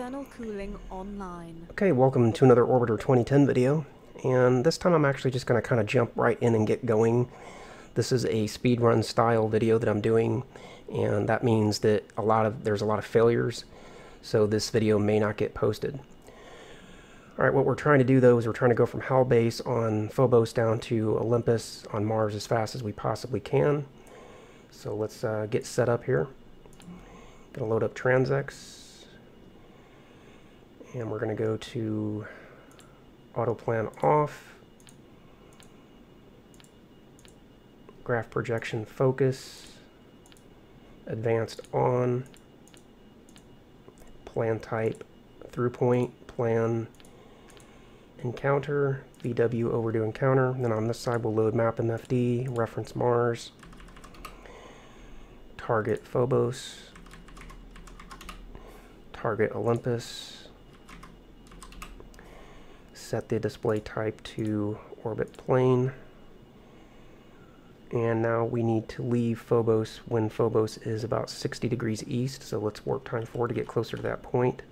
external cooling online. Okay, welcome to another Orbiter 2010 video, and this time I'm actually just going to kind of jump right in and get going. This is a speedrun style video that I'm doing, and that means that there's a lot of failures, so this video may not get posted. Alright, what we're trying to do though is we're trying to go from Hell Base on Phobos down to Olympus on Mars as fast as we possibly can. So let's get set up here. Gonna load up Transx. And we're going to go to auto plan off, graph projection focus, advanced on, plan type through point, plan encounter, VW overdue encounter. And then on this side we'll load map MFD, reference Mars, target Phobos, target Olympus. Set the display type to orbit plane, and now we need to leave Phobos when Phobos is about 60 degrees east, so let's warp time forward to get closer to that point.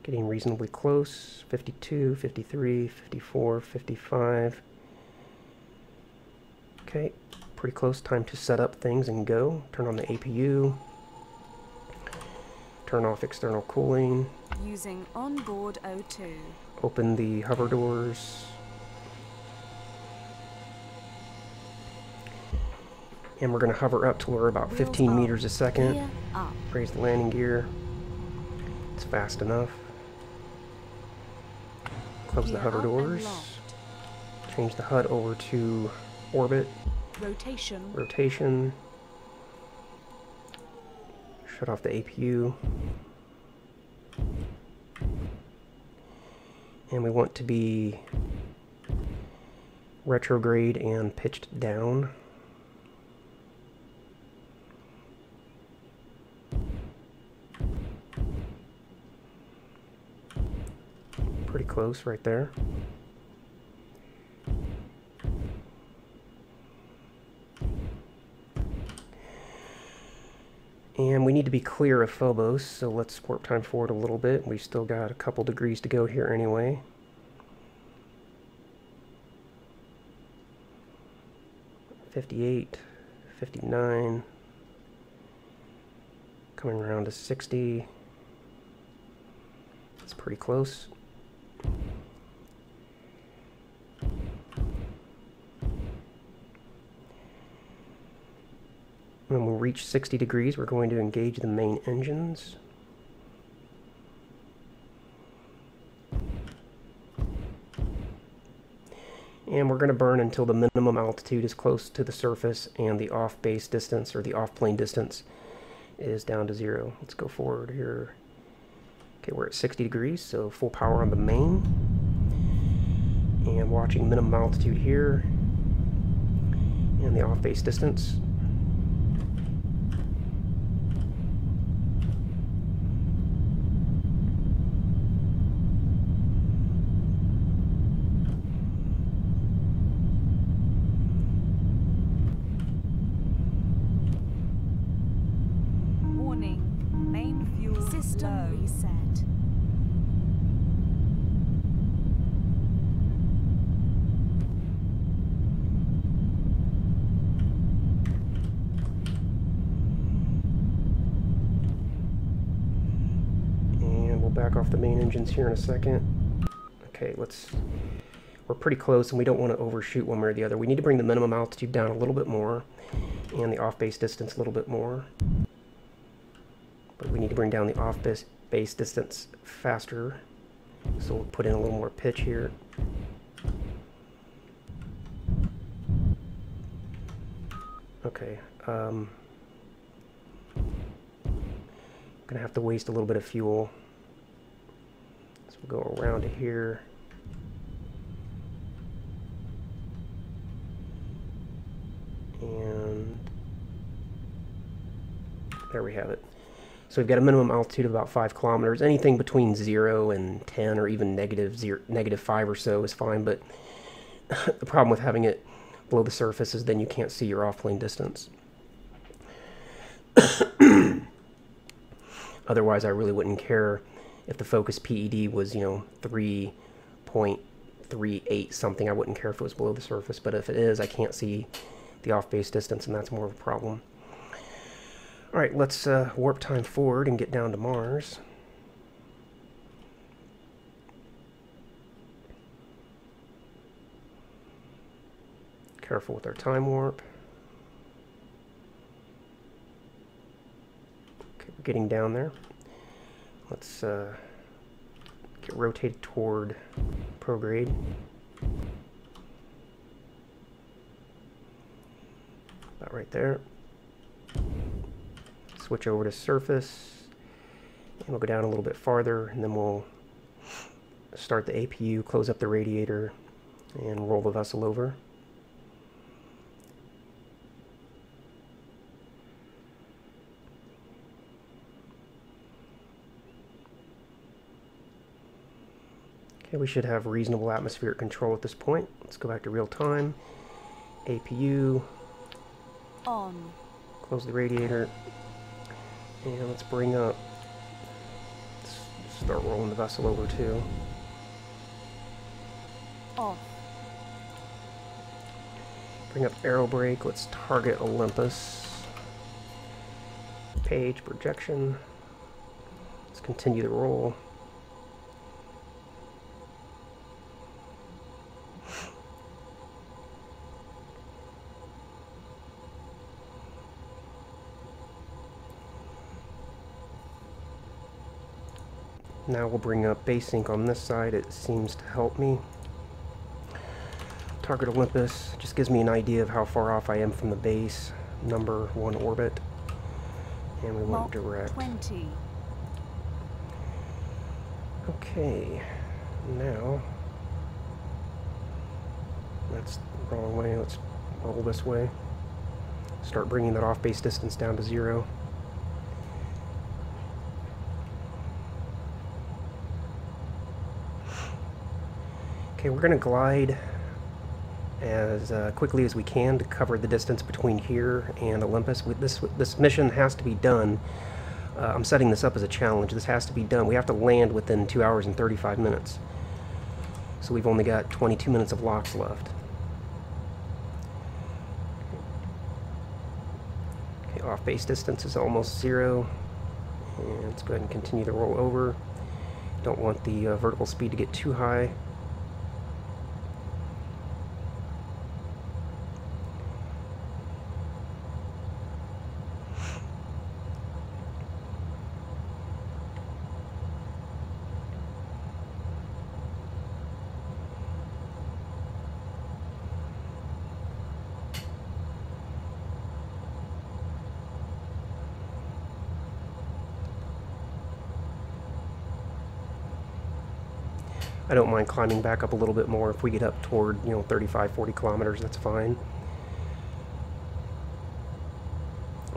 Getting reasonably close. 52, 53, 54, 55. Okay, pretty close. Time to set up things and go. Turn on the APU. Turn off external cooling. Using onboard O2. Open the hover doors. And we're going to hover up till we're about 15 meters a second. Raise the landing gear. It's fast enough. Close the hover doors. Change the HUD over to orbit. Rotation. Shut off the APU. And we want to be retrograde and pitched down. Pretty close right there. And we need to be clear of Phobos, so let's warp time forward a little bit. We've still got a couple degrees to go here anyway. .58, 59, coming around to 60. That's pretty close. When we reach 60 degrees, we're going to engage the main engines. And we're going to burn until the minimum altitude is close to the surface and the off-base distance, or the off-plane distance, is down to 0. Let's go forward here. Okay, we're at 60 degrees, so full power on the main. And watching minimum altitude here and the off-base distance. System reset. And we'll back off the main engines here in a second. Okay, we're pretty close and we don't want to overshoot one way or the other. We need to bring the minimum altitude down a little bit more and the off-base distance a little bit more. But we need to bring down the off-base distance faster. So we'll put in a little more pitch here. Okay. Gonna have to waste a little bit of fuel. So we'll go around to here. And there we have it. So we've got a minimum altitude of about 5 kilometers. Anything between 0 and 10 or even -5 or so is fine, but The problem with having it below the surface is then you can't see your off-plane distance. Otherwise, I really wouldn't care if the focus PED was, 3.38 something. I wouldn't care if it was below the surface, but if it is, I can't see the off-base distance, and that's more of a problem. All right, let's warp time forward and get down to Mars. Careful with our time warp. Okay, we're getting down there. Let's get rotated toward prograde. About right there. Switch over to surface, and we'll go down a little bit farther, and then we'll start the APU, close up the radiator, and roll the vessel over. Okay, we should have reasonable atmospheric control at this point. Let's go back to real time. APU. On. Close the radiator. And let's bring up. Let's start rolling the vessel over too. Off. Bring up aero brake. Let's target Olympus. Page projection. Let's continue the roll. Now we'll bring up base sync on this side. It seems to help me. Target Olympus just gives me an idea of how far off I am from the base. Number 1 orbit. And we went direct. 20. Okay. Now, that's the wrong way. Let's roll this way. Start bringing that off-base distance down to 0. Okay, we're going to glide as quickly as we can to cover the distance between here and Olympus. This mission has to be done. I'm setting this up as a challenge. This has to be done. We have to land within 2 hours and 35 minutes. So we've only got 22 minutes of LOX left. Okay, off-base distance is almost 0. And let's go ahead and continue the roll over. Don't want the vertical speed to get too high. I don't mind climbing back up a little bit more. If we get up toward, 35, 40 kilometers, that's fine.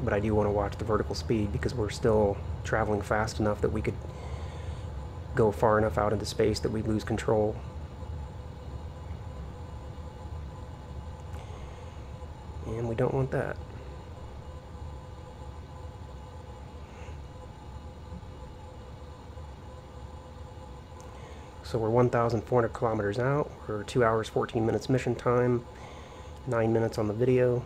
But I do want to watch the vertical speed because we're still traveling fast enough that we could go far enough out into space that we lose control. And we don't want that. So we're 1,400 kilometers out. We're 2 hours, 14 minutes mission time, 9 minutes on the video.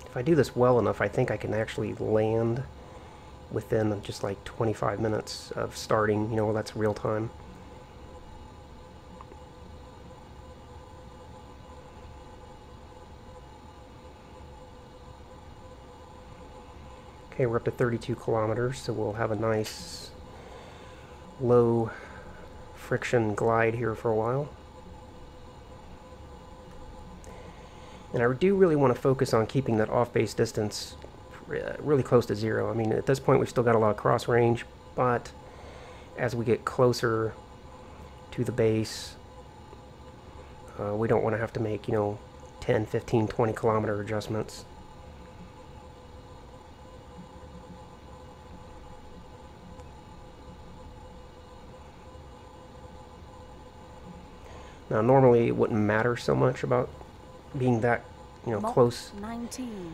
If I do this well enough, I think I can actually land within just like 25 minutes of starting, that's real time. Okay, we're up to 32 kilometers, so we'll have a nice low friction glide here for a while. And I do really want to focus on keeping that off-base distance really close to 0. I mean, at this point we've still got a lot of cross range, but as we get closer to the base, we don't want to have to make, 10, 15, 20 kilometer adjustments. Now, normally it wouldn't matter so much about being that, Mach close 19.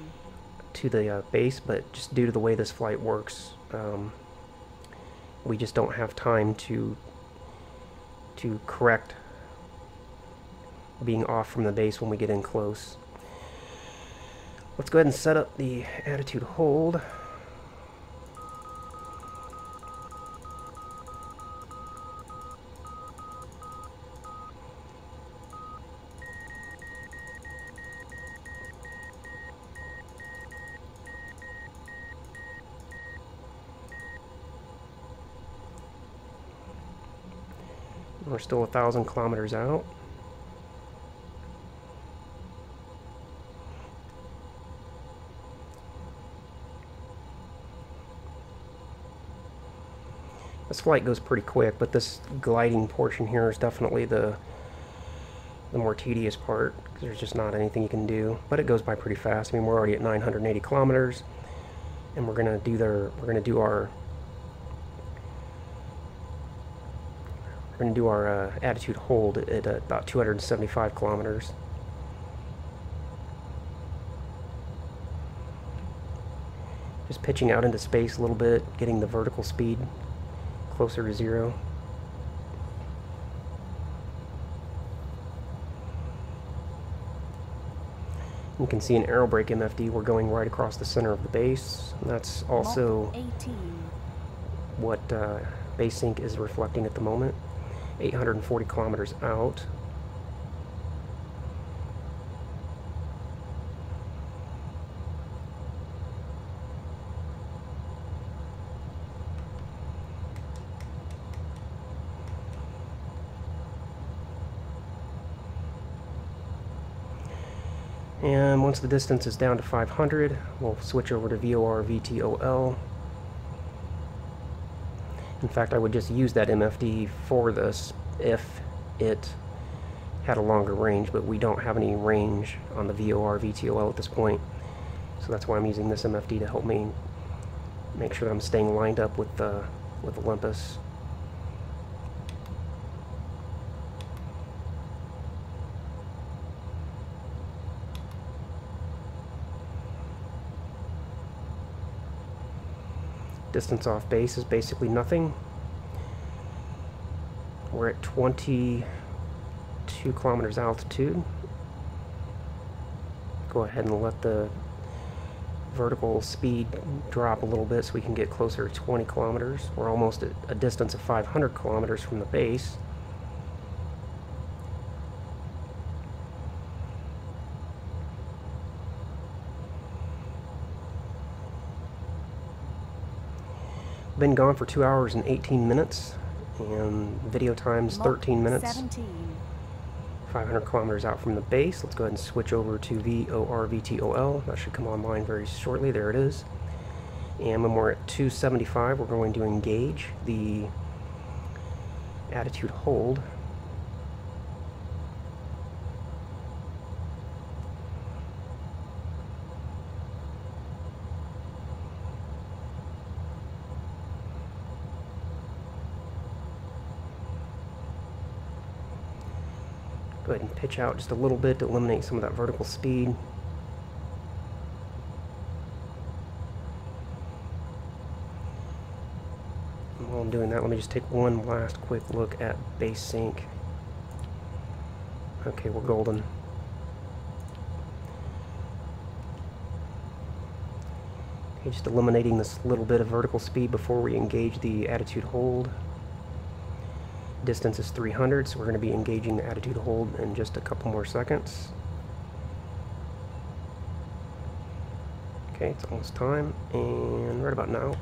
to the base, but just due to the way this flight works, we just don't have time to correct being off from the base when we get in close. Let's go ahead and set up the attitude hold. We're still 1,000 kilometers out. This flight goes pretty quick, but this gliding portion here is definitely the more tedious part, because there's just not anything you can do. But it goes by pretty fast. I mean, we're already at 980 kilometers, and we're gonna do our attitude hold at about 275 kilometers. Just pitching out into space a little bit, getting the vertical speed closer to zero. You can see an aero brake MFD, we're going right across the center of the base. And that's also 18. what base sync is reflecting at the moment. 840 kilometers out. And once the distance is down to 500, we'll switch over to VOR VTOL. In fact, I would just use that MFD for this if it had a longer range, but we don't have any range on the VOR VTOL at this point. So that's why I'm using this MFD to help me make sure that I'm staying lined up with Olympus. Distance off base is basically nothing. We're at 22 kilometers altitude. Go ahead and let the vertical speed drop a little bit so we can get closer to 20 kilometers. We're almost at a distance of 500 kilometers from the base. Been gone for 2 hours and 18 minutes, and video time's 13 minutes. 17. 500 kilometers out from the base. Let's go ahead and switch over to VOR VTOL. That should come online very shortly. There it is. And when we're at 275, we're going to engage the attitude hold. Go ahead and pitch out just a little bit to eliminate some of that vertical speed. And while I'm doing that, let me just take one last quick look at base sync. Okay, we're golden. Okay, just eliminating this little bit of vertical speed before we engage the attitude hold. Distance is 300, so we're going to be engaging the attitude hold in just a couple more seconds. Okay, it's almost time, and right about now.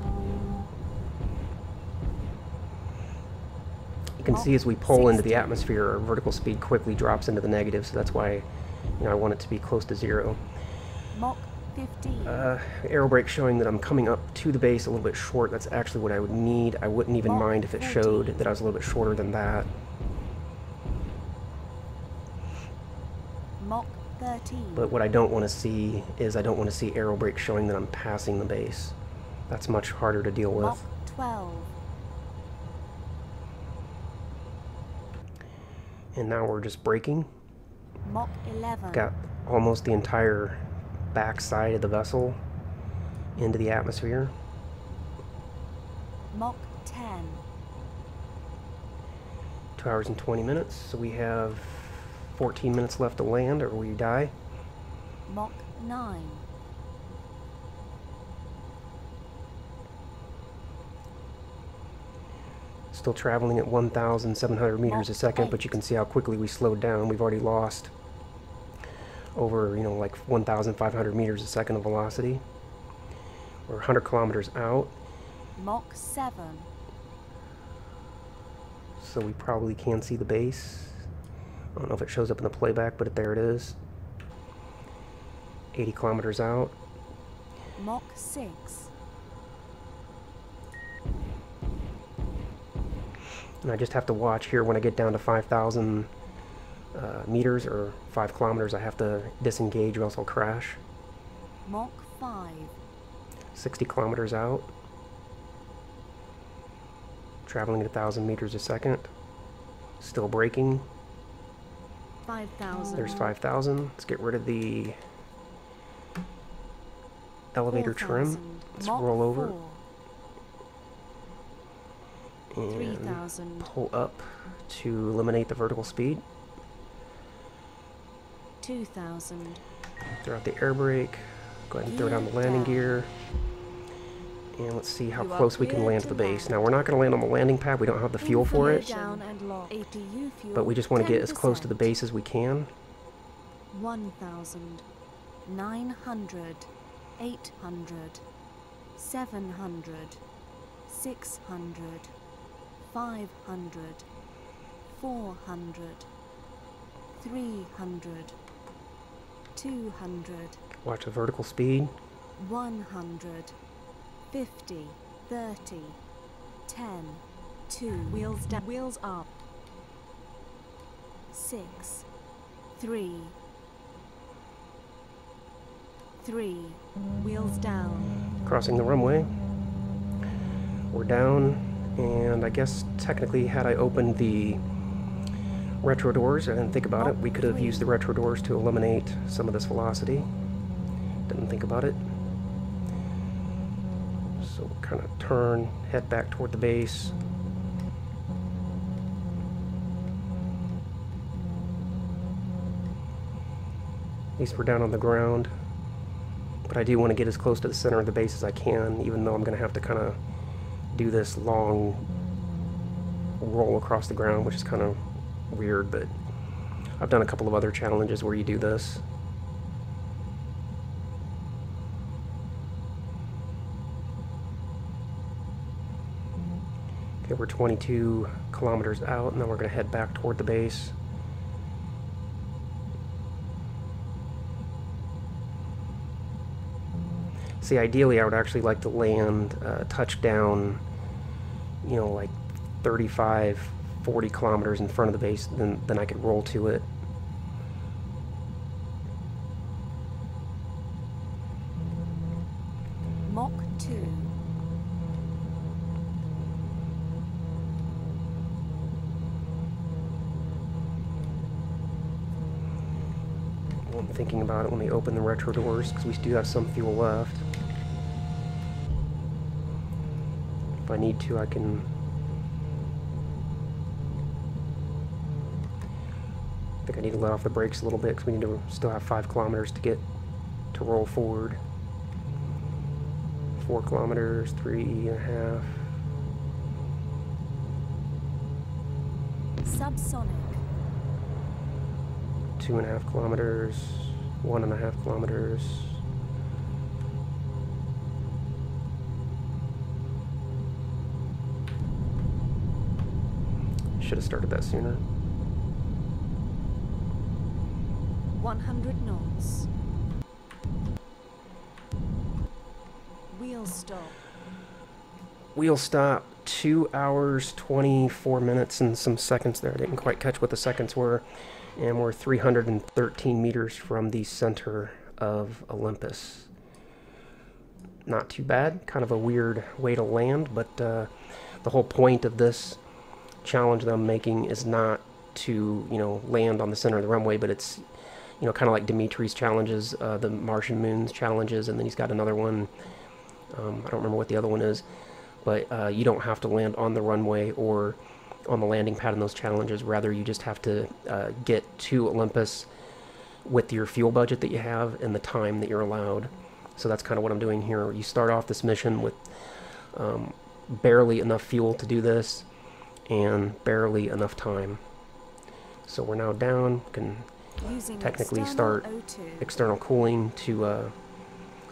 You can see as we pull into the atmosphere, our vertical speed quickly drops into the negative, so that's why I want it to be close to zero. Mach 15. Aero brake showing that I'm coming up to the base a little bit short. That's actually what I would need. I wouldn't even mind if it showed that I was a little bit shorter than that. Mach 13. But what I don't want to see is I don't want to see aero brake showing that I'm passing the base. That's much harder to deal with. Mach 12. And now we're just braking. Mach 11. Got almost the entire back side of the vessel into the atmosphere. Mach 10. 2 hours and 20 minutes. So we have 14 minutes left to land or we die. Mach 9. Still traveling at 1,700 meters a second, but you can see how quickly we slowed down. We've already lost over, like 1,500 meters a second of velocity. We're 100 kilometers out. Mach 7. So we probably can see the base. I don't know if it shows up in the playback, but there it is. 80 kilometers out. Mach 6. And I just have to watch here when I get down to 5,000 meters or 5 kilometers. I have to disengage or else I'll crash. Mach 5. 60 kilometers out. Traveling at 1,000 meters a second. Still braking. 5,000. There's 5,000. Let's get rid of the elevator 4,000. trim. Let's Mach roll over. 4. And 3,000. pull up to eliminate the vertical speed. 2,000. Throw out the air brake. Go ahead and throw down the landing gear. And let's see how You are close we can clear land to to the base. land. Now we're not going to land on the landing pad. We don't have the fuel for it. Down and lock. APU fuel. But we just want to get as close to the 10%. base as we can. 1,000. 900. 800. 700. 600. 500. 400. 300. 200. Watch the vertical speed. 100. 50. 30. 10. 2. Wheels down. Wheels up. 6. 3. 3. Wheels down. Crossing the runway. We're down, and I guess technically had I opened the retro doors, I didn't think about it, we could have used the retro doors to eliminate some of this velocity. Didn't think about it. So we'll kind of turn, head back toward the base. At least we're down on the ground. But I do want to get as close to the center of the base as I can, even though I'm going to have to kind of do this long roll across the ground, which is kind of weird, but I've done a couple of other challenges where you do this. Okay, we're 22 kilometers out, and then we're going to head back toward the base. See, ideally I would actually like to land, touch down, like 35, 40 kilometers in front of the base, then I could roll to it. Mach 2. Well, I'm thinking about it when we open the retro doors, because we do have some fuel left. If I need to, I can... I think I need to let off the brakes a little bit, because we need to still have 5 kilometers to get to roll forward. 4 kilometers, 3.5. Subsonic. 2.5 kilometers, 1.5 kilometers. Should have started that sooner. 100 knots. Wheel stop. Wheel stop, 2 hours, 24 minutes and some seconds there. I didn't quite catch what the seconds were. And we're 313 meters from the center of Olympus. Not too bad. Kind of a weird way to land, but the whole point of this challenge that I'm making is not to, you know, land on the center of the runway, but it's, you know, kind of like Dimitri's challenges, the Martian Moons challenges, and then he's got another one. I don't remember what the other one is, but you don't have to land on the runway or on the landing pad in those challenges. Rather, you just have to get to Olympus with your fuel budget that you have and the time that you're allowed. So that's kind of what I'm doing here. You start off this mission with barely enough fuel to do this and barely enough time. So we're now down, can technically start external cooling to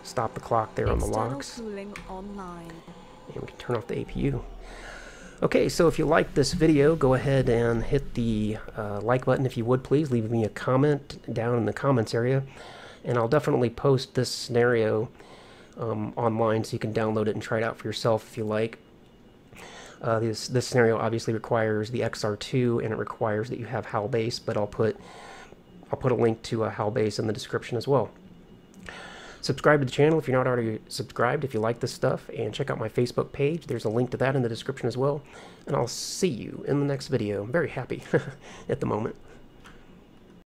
stop the clock there on the locks. Cooling online. And we can turn off the APU. Okay, so if you liked this video, go ahead and hit the like button if you would, please. Leave me a comment down in the comments area, and I'll definitely post this scenario online so you can download it and try it out for yourself if you like. This scenario obviously requires the XR2, and it requires that you have HAL base, but I'll put a link to HAL base in the description as well. Subscribe to the channel if you're not already subscribed, if you like this stuff, and check out my Facebook page. There's a link to that in the description as well. And I'll see you in the next video. I'm very happy at the moment.